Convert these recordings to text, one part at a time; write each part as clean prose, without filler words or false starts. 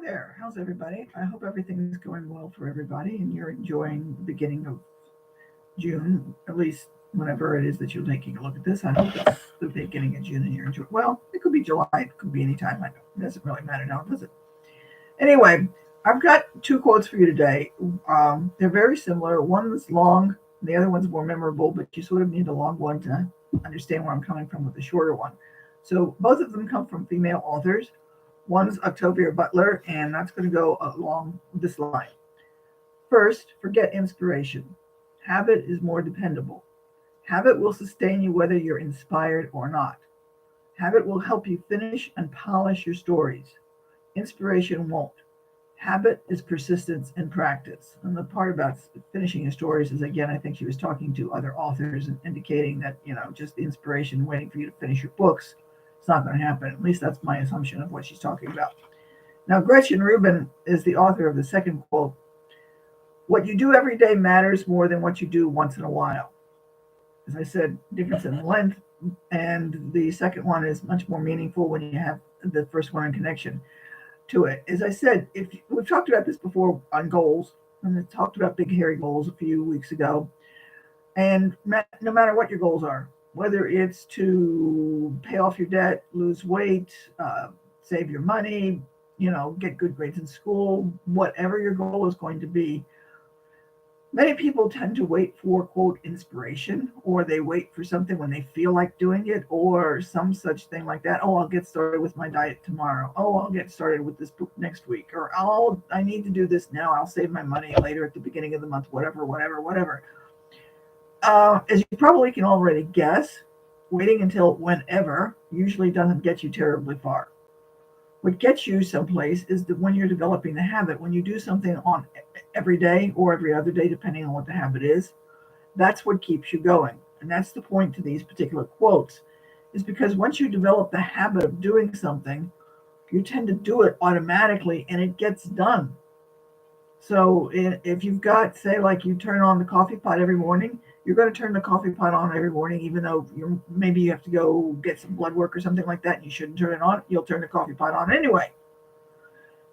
there. How's everybody? I hope everything is going well for everybody and you're enjoying the beginning of June, at least whenever it is that you're taking a look at this. I hope it's the beginning of June and you're enjoying. Well, it could be July, it could be any time. I know it doesn't really matter now, does it? Anyway, I've got two quotes for you today. They're very similar. One's long, the other one's more memorable, but you sort of need a long one to understand where I'm coming from with the shorter one. So both of them come from female authors. One's Octavia Butler, and that's going to go along this line. First, forget inspiration. Habit is more dependable. Habit will sustain you whether you're inspired or not. Habit will help you finish and polish your stories. Inspiration won't. Habit is persistence and practice. And the part about finishing your stories is, again, I think she was talking to other authors and indicating that, just the inspiration waiting for you to finish your books, it's not going to happen. At least that's my assumption of what she's talking about. Now, Gretchen Rubin is the author of the second quote. What you do every day matters more than what you do once in a while. As I said, difference in length, and the second one is much more meaningful when you have the first one in connection to it. As I said, if we've talked about this before on goals, and I talked about big hairy goals a few weeks ago, and no matter what your goals are, whether it's to pay off your debt, lose weight, save your money, get good grades in school, whatever your goal is going to be, many people tend to wait for, quote, inspiration, or they wait for something when they feel like doing it, or some such thing like that. Oh, I'll get started with my diet tomorrow. Oh, I'll get started with this book next week. Or I need to do this now. I'll save my money later at the beginning of the month, whatever. As you probably can already guess, waiting until whenever usually doesn't get you terribly far. What gets you someplace is that when you're developing the habit, when you do something on every day or every other day, depending on what the habit is, that's what keeps you going. And that's the point to these particular quotes, is because once you develop the habit of doing something, you tend to do it automatically and it gets done. So if you've got, say, like you turn on the coffee pot every morning, you're going to turn the coffee pot on every morning, even though maybe you have to go get some blood work or something like that, and you shouldn't turn it on. You'll turn the coffee pot on anyway.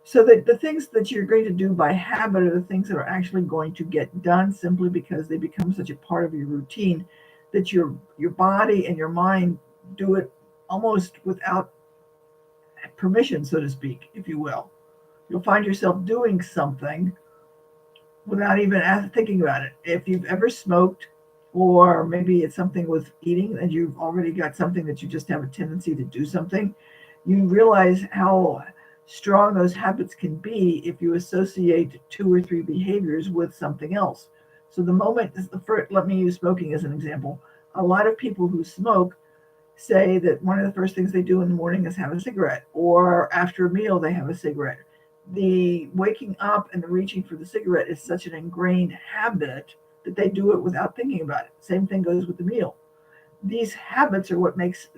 So that the things that you're going to do by habit are the things that are actually going to get done, simply because they become such a part of your routine that your body and your mind do it almost without permission, so to speak, if you will. You'll find yourself doing something without even thinking about it. If you've ever smoked, or maybe it's something with eating and you've already got something that you just have a tendency to do something, you realize how strong those habits can be if you associate 2 or 3 behaviors with something else. So the moment, let me use smoking as an example. A lot of people who smoke say that one of the first things they do in the morning is have a cigarette, or after a meal they have a cigarette. The waking up and the reaching for the cigarette is such an ingrained habit that they do it without thinking about it. Same thing goes with the meal. These habits are what makes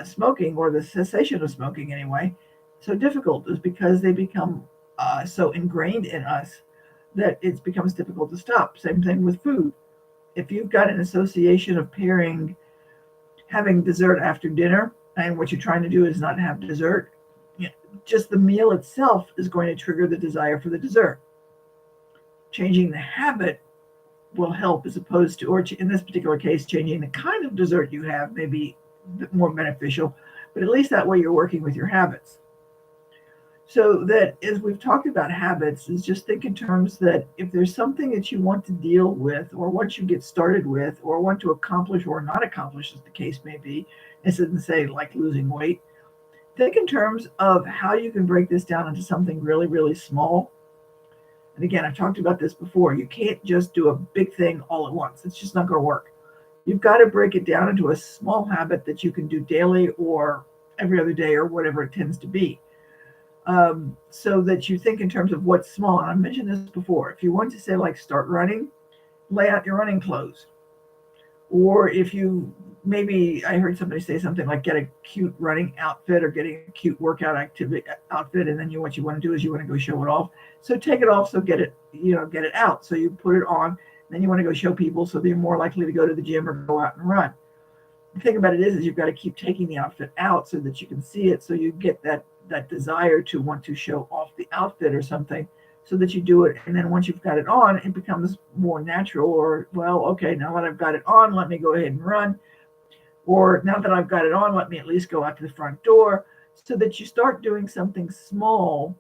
smoking, or the cessation of smoking anyway, so difficult, is because they become so ingrained in us that it becomes difficult to stop. Same thing with food. If you've got an association of having dessert after dinner, and what you're trying to do is not have dessert, just the meal itself is going to trigger the desire for the dessert. Changing the habit will help, as opposed to, or in this particular case, changing the kind of dessert you have may be more beneficial, but at least that way you're working with your habits. So that, as we've talked about habits, is just think in terms that if there's something that you want to deal with, or once you get started with, or want to accomplish or not accomplish, as the case may be, instead of, say, like losing weight, think in terms of how you can break this down into something really, really small. And again, I've talked about this before. You can't just do a big thing all at once. It's just not going to work. You've got to break it down into a small habit that you can do daily or every other day, or whatever it tends to be. So that you think in terms of what's small. And I mentioned this before. If you want to say, like, start running, lay out your running clothes. Or if you, maybe I heard somebody say something like get a cute running outfit, or getting a cute workout activity outfit, and then what you want to do is you want to go show it off. So take it off, so get it out. So you put it on, then you want to go show people, so they're more likely to go to the gym or go out and run. The thing about it is you've got to keep taking the outfit out so that you can see it, so you get that desire to want to show off the outfit or something, so that you do it. And then once you've got it on, it becomes more natural. Or, well, okay, now that I've got it on, let me go ahead and run. Or now that I've got it on, let me at least go out to the front door, so that you start doing something small.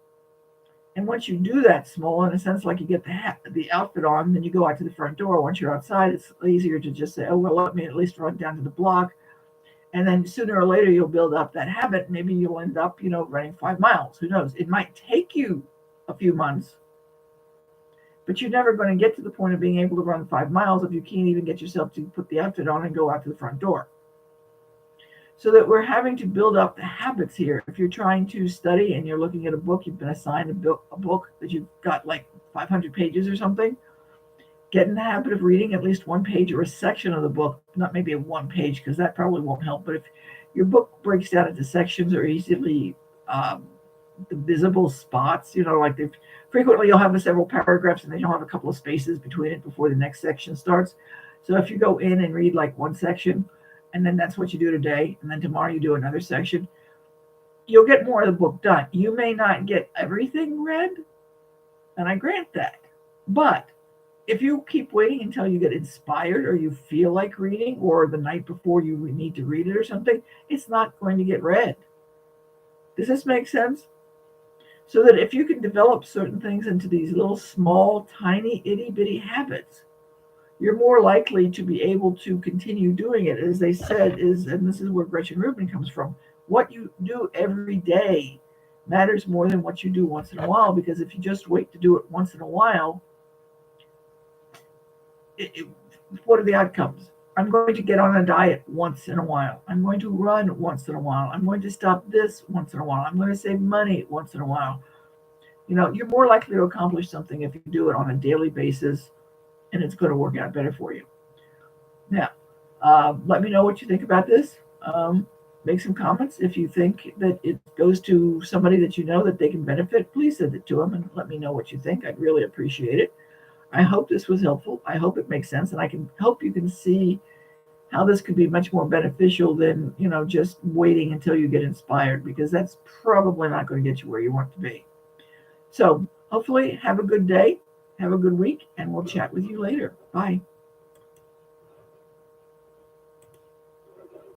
And once you do that small, in a sense, like you get the outfit on, then you go out to the front door. Once you're outside, it's easier to just say, oh, well, let me at least run down to the block. And then sooner or later, you'll build up that habit. Maybe you'll end up, running 5 miles. Who knows? It might take you a few months, but you're never going to get to the point of being able to run 5 miles if you can't even get yourself to put the outfit on and go out to the front door. So that we're having to build up the habits here. If you're trying to study and you're looking at a book, you've been assigned a book that you've got like 500 pages or something, get in the habit of reading at least one page or a section of the book, not maybe a one page, because that probably won't help. But if your book breaks down into sections or easily the visible spots, like frequently you'll have several paragraphs and then you'll have a couple of spaces between it before the next section starts. So if you go in and read like one section, and then that's what you do today, and then tomorrow you do another section, you'll get more of the book done. You may not get everything read, and I grant that. But if you keep waiting until you get inspired or you feel like reading, or the night before you need to read it or something, it's not going to get read. Does this make sense? So that if you can develop certain things into these little small, tiny, itty bitty habits, you're more likely to be able to continue doing it. As they said, and this is where Gretchen Rubin comes from, what you do every day matters more than what you do once in a while, because if you just wait to do it once in a while, what are the outcomes? I'm going to get on a diet once in a while. I'm going to run once in a while. I'm going to stop this once in a while. I'm going to save money once in a while. You're more likely to accomplish something if you do it on a daily basis, and it's going to work out better for you. Now, let me know what you think about this. Make some comments. If you think that it goes to somebody that you know that they can benefit, please send it to them and let me know what you think. I'd really appreciate it. I hope this was helpful. I hope it makes sense, and I hope you can see how this could be much more beneficial than, just waiting until you get inspired, because that's probably not going to get you where you want to be. So hopefully have a good day, have a good week, and we'll chat with you later. Bye.